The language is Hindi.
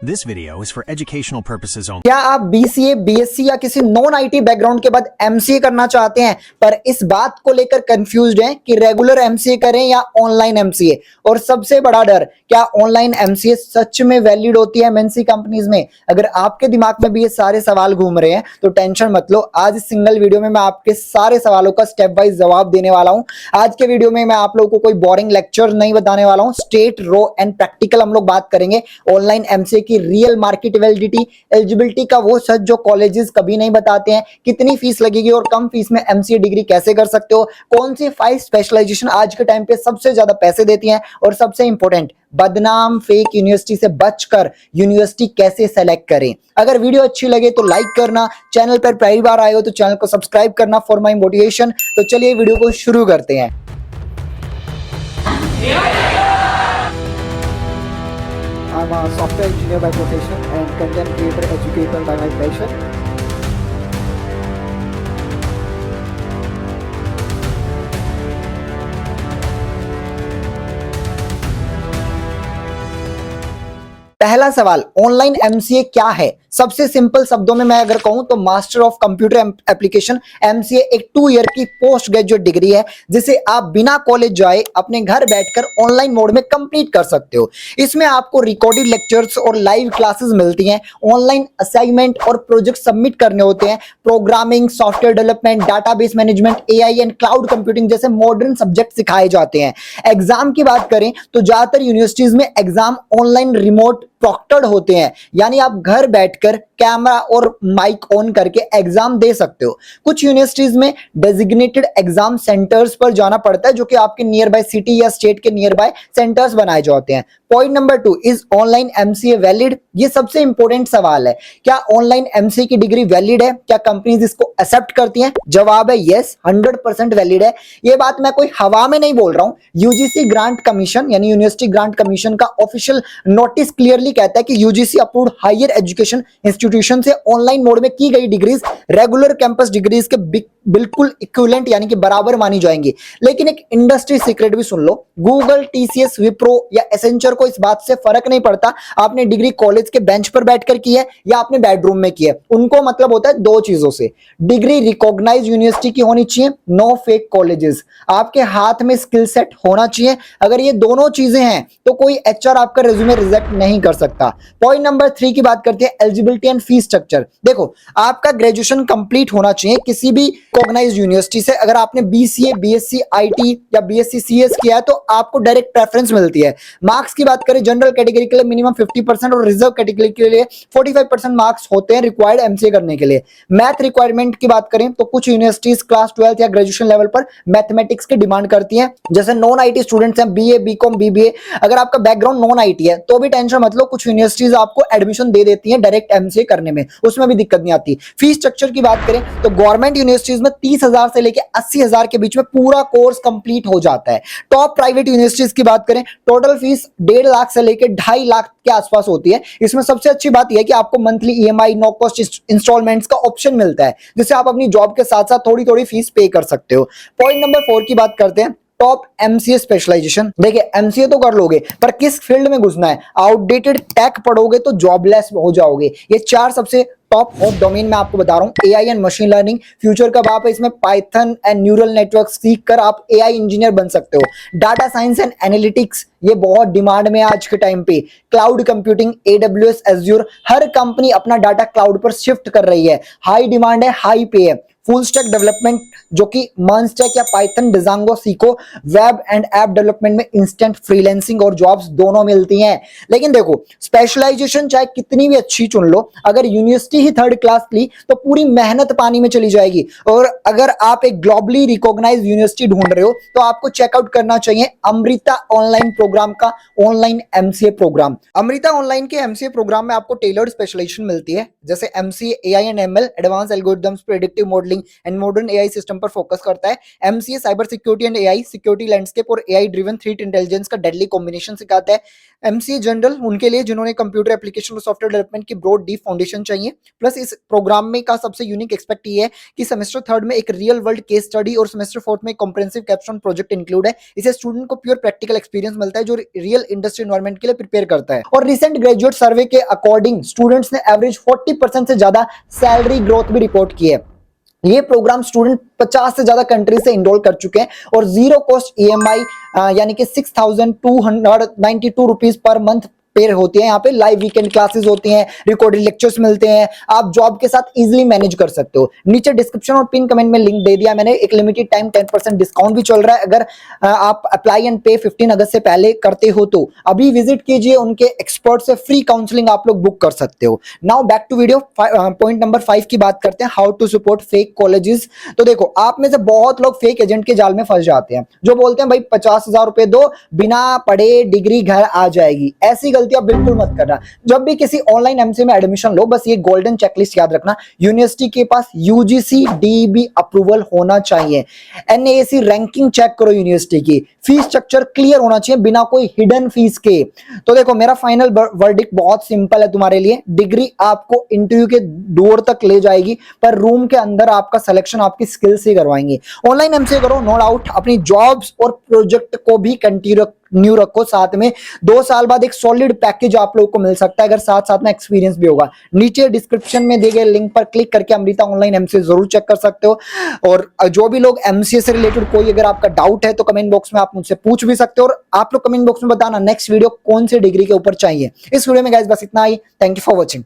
This video is for educational purposes only. क्या आप बीसीए, बीएससी या किसी नॉन आईटी बैकग्राउंड के बाद एमसीए करना चाहते हैं पर इस बात को लेकर कंफ्यूज्ड हैं कि रेगुलर एमसीए करें या ऑनलाइन एमसीए? और सबसे बड़ा डर, क्या ऑनलाइन एमसीए सच में वैलिड होती है एमएनसी कंपनीज में? अगर आपके दिमाग में भी ये सारे सवाल घूम रहे हैं तो टेंशन मत लो। आज इस सिंगल वीडियो में मैं आपके सारे सवालों का स्टेप वाइज जवाब देने वाला हूं। आज के वीडियो में मैं आप लोगों को कोई बोरिंग लेक्चर नहीं बताने वाला हूं। स्ट्रेट, रॉ एंड प्रैक्टिकल हम लोग बात करेंगे ऑनलाइन एमसीए की रियल मार्केट वैलिडिटी, एलिजिबिलिटी का वो सच जो कॉलेजेस कभी नहीं बताते हैं, कितनी फीस लगेगी और कम फीस में एमसीए डिग्री कैसे कर सकते हो, कौन सी 5 स्पेशलाइजेशन आज के टाइम पे सबसे ज्यादा पैसे देती हैं, और सबसे इंपॉर्टेंट, बदनाम फेक यूनिवर्सिटी से बचकर यूनिवर्सिटी कैसे सेलेक्ट करें। अगर वीडियो अच्छी लगे तो लाइक करना, चैनल पर पहली बार आए हो तो चैनल को सब्सक्राइब करना फॉर माय मोटिवेशन। तो चलिए वीडियो को शुरू करते हैं। I'm a software engineer by profession and content creator educator by my passion. पहला सवाल, ऑनलाइन एमसीए क्या है? सबसे सिंपल शब्दों में मैं अगर कहूं तो master of computer application MCA एक 2 ईयर की पोस्ट ग्रेजुएट डिग्री है जिसे आप बिना कॉलेज जाए अपने घर बैठकर ऑनलाइन मोड में कंप्लीट कर सकते हो। इसमें आपको रिकॉर्डेड लेक्चर्स और लाइव क्लासेस मिलती हैं, ऑनलाइन असाइनमेंट और प्रोजेक्ट सबमिट करने होते हैं, programming, software development, database management, AI and cloud computing जैसे मॉडर्न सब्जेक्ट सिखाए जाते हैं। एग्जाम की बात करें तो ज्यादातर यूनिवर्सिटीज में एग्जाम ऑनलाइन रिमोट प्रॉक्टर्ड होते हैं, यानी आप घर बैठकर कैमरा और माइक ऑन करके एग्जाम दे सकते हो। कुछ यूनिवर्सिटीज में डेजिग्नेटेड एग्जाम सेंटर्स पर जाना पड़ता है जो कि आपके नियर बाय सिटी या स्टेट के नियर बाय सेंटर्स बनाए जाते हैं। Point number 2, is online MCA valid? ये सबसे इंपॉर्टेंट सवाल है। क्या ऑनलाइन एमसीए की डिग्री वैलिड है? क्या कंपनीज इसको एक्सेप्ट करती हैं? जवाब है यस, 100% वैलिड है। ये बात मैं कोई हवा में नहीं बोल रहा हूं। यूजीसी ग्रांट कमीशन यानी यूनिवर्सिटी ग्रांट कमीशन का ऑफिशियल नोटिस क्लियरली कहता है कि UGC approved higher education institution से ऑनलाइन मोड में की गई डिग्रीज रेगुलर कैंपस डिग्रीज के बिल्कुल इक्विवेलेंट यानी कि बराबर मानी जाएंगी। लेकिन एक इंडस्ट्री सीक्रेट भी सुन लो, गूगल, टीसीएस, विप्रो या एसेंचर को इस बात से फर्क नहीं पड़ता आपने डिग्री कॉलेज के बेंच पर बैठकर की है या आपने बेडरूम में की है। उनको मतलब होता है 2 चीजों से, डिग्री रिकॉग्नाइज यूनिवर्सिटी की होनी चाहिए, नो फेक कॉलेजेस, आपके हाथ में स्किल सेट होना चाहिए। अगर ये दोनों चीजें हैं तो कोई एचआर आपका रिज्यूमे रिजेक्ट नहीं कर सकता। पॉइंट नंबर 3 की बात करते हैं, एलिजिबिलिटी एंड फीस स्ट्रक्चर। देखो, आपका ग्रेजुएशन कंप्लीट होना चाहिए किसी भी रिकॉग्नाइज्ड यूनिवर्सिटी से। अगर आपने बीसीए, बीएससी आईटी या बीएससी सीएस किया है तो आपको डायरेक्ट प्रेफरेंस मिलती है। मार्क्स की बात करें, जनरल कैटेगरी के लिए मिनिमम 50% और रिजर्व कैटेगरी के लिए 45% मार्क्स होते हैं रिक्वायर्ड एमसीए करने के लिए। मैथ रिक्वायरमेंट की बात करें तो कुछ यूनिवर्सिटीज क्लास 12 या ग्रेजुएशन लेवल पर मैथमेटिक्स की डिमांड करती हैं। जैसे नॉन आईटी स्टूडेंट्स हैं, बीए, बीकॉम, बीबीए, अगर आपका बैकग्राउंड नॉन आईटी है तो भी टेंशन मत लो, कुछ यूनिवर्सिटीज आपको एडमिशन दे देती हैं डायरेक्ट एमसीए करने में, उसमें भी दिक्कत नहीं आती। फीस स्ट्रक्चर की बात करें तो गवर्नमेंट यूनिवर्सिटीज में 30,000 से लेकर 80,000 के बीच में पूरा कोर्स कंप्लीट हो जाता है। टॉप प्राइवेट यूनिवर्सिटीज की बात करें, टोटल फीस 1.5 लाख से लेकर 2.5 लाख के आसपास होती है। इसमें सबसे अच्छी बात यह है कि आपको monthly EMI, no cost instalments का ऑप्शन मिलता है जिससे आप अपनी जॉब के साथ साथ थोड़ी थोड़ी फीस पे कर सकते हो। पॉइंट नंबर 4 की बात करते हैं, टॉप एमसीए स्पेशलाइजेशन। देखिए, एमसीए तो कर लोगे पर किस फील्ड में घुसना है? आउटडेटेड टेक पढ़ोगे तो जॉबलेस हो जाओगे। ये 4 सबसे टॉप हॉट डोमेन मैं आपको बता रहा हूं। AI and machine learning future का बाप है, इसमें पाइथन एंड न्यूरल नेटवर्क सीख कर आप एआई इंजीनियर बन सकते हो। डाटा साइंस एंड एनालिटिक्स, ये बहुत डिमांड में आज के टाइम पे। क्लाउड कंप्यूटिंग, एडब्ल्यूएस, एज्योर, हर कंपनी अपना डाटा क्लाउड पर शिफ्ट कर रही है। हाई डिमांड है, हाई पे है। फुल स्टैक डेवलपमेंट जो कि मर्नस्टैक या पाइथन, डिजांगो सीखो। वेब एंड ऐप डेवलपमेंट में इंस्टेंट फ्रीलांसिंग और जॉब्स दोनों मिलती हैं। लेकिन देखो, स्पेशलाइजेशन चाहे कितनी भी अच्छी चुन लो, अगर यूनिवर्सिटी ही 3rd क्लास ली तो पूरी मेहनत पानी में चली जाएगी। और अगर आप एक ग्लोबली रिकॉग्नाइज्ड यूनिवर्सिटी ढूंढ रहे हो तो आपको चेकआउट करना चाहिए अमृता ऑनलाइन प्रोग्राम का online MCA programme. Amrita online के एमसीए प्रोग्राम में आपको टेलर्ड स्पेशलाइजेशन मिलती है, जैसे MCA AI and ML, advance algorithms, predictive modelling, modelling and modern AI system पर फोकस करता है। MCA cyber security and AI, security landscape और एआई ड्रिवन थ्रेट इंटेलिजेंस का डेडली कॉम्बिनेशन सिखाता है। एमसीए जनरल उनके लिए जिन्होंने कंप्यूटर एप्लीकेशन और सॉफ्टवेयर डेवलपमेंट की ब्रॉड डीप फाउंडेशन चाहिए। प्लस इस प्रोग्राम में का सबसे यूनिक एस्पेक्ट ये है कि सेमेस्टर थर्ड में एक रियल वर्ल्ड केस स्टडी और सेमेस्टर फोर्थ में कॉम्प्रिहेंसिव कैप्स्टोन प्रोजेक्ट इंक्लूड है। इसे स्टूडेंट को प्योर प्रैक्टिकल एक्सपीरियंस मिलता है जो रियल इंडस्ट्री एनवायरनमेंट के लिए प्रिपेयर करता है। और रिसेंट ग्रेजुएट सर्वे के अकॉर्डिंग स्टूडेंट्स ने एवरेज 40% से ज्यादा सैलरी ग्रोथ भी रिपोर्ट की है। ये प्रोग्राम स्टूडेंट 50 से ज्यादा कंट्री से इनरोल कर चुके हैं और जीरो कॉस्ट ईएमआई यानी कि 6,292 रुपीज पर मंथ पेयर होती है। यहाँ पे लाइव वीकेंड क्लासेस होती हैं, रिकॉर्डेड लेक्चर्स मिलते हैं, आप जॉब के साथ इजीली मैनेज कर सकते हो। नीचे डिस्क्रिप्शन और पिन कमेंट में लिंक दे दिया मैंने। एक लिमिटेड टाइम 10% डिस्काउंट भी चल रहा है अगर आप अप्लाई एंड पे 15 अगस्त से पहले करते हो तो अभी विजिट कीजिए। उनके एक्सपर्ट से फ्री काउंसलिंग आप लोग बुक कर सकते हो। Now back to video. Point number 5 की बात करते हैं, how to support fake colleges. तो देखो, आप में से बहुत लोग फेक एजेंट के जाल में फंस जाते हैं जो बोलते हैं भाई 50,000 रुपए दो, बिना पढ़े डिग्री घर आ जाएगी। ऐसी गलतियां बिल्कुल मत करना। जब भी किसी ऑनलाइन एमसीए में एडमिशन लो, बस ये गोल्डन चेकलिस्ट याद रखना। यूनिवर्सिटी के पास यूजीसी डीईबी अप्रूवल होना चाहिए। एनएसी रैंकिंग चेक करो यूनिवर्सिटी की। फीस स्ट्रक्चर क्लियर होना चाहिए बिना कोई हिडन फीस के। तो देखो, मेरा फाइनल वर्डिक्ट बहुत सिंपल है तुम्हारे लिए। डिग्री आपको इंटरव्यू के डोर तक ले जाएगी, पर रूम के अंदर आपका सिलेक्शन आपकी स्किल से करवाएंगे। ऑनलाइन एमसीए करो, नो डाउट। अपनी जॉब्स और प्रोजेक्ट को भी कंटिन्यू रखो साथ में। 2 साल बाद एक सॉलिड पैकेज आप लोगों को मिल सकता है अगर साथ साथ में एक्सपीरियंस भी होगा। नीचे डिस्क्रिप्शन में दिए गए लिंक पर क्लिक करके अमृता ऑनलाइन एमसीए जरूर चेक कर सकते हो। और जो भी लोग एमसीए से रिलेटेड कोई अगर आपका डाउट है तो कमेंट बॉक्स में आप मुझसे पूछ भी सकते हो। और आप लोग कमेंट बॉक्स में बताना नेक्स्ट वीडियो कौन सी डिग्री के ऊपर चाहिए। इस वीडियो में गाइस बस इतना ही। Thank you for watching.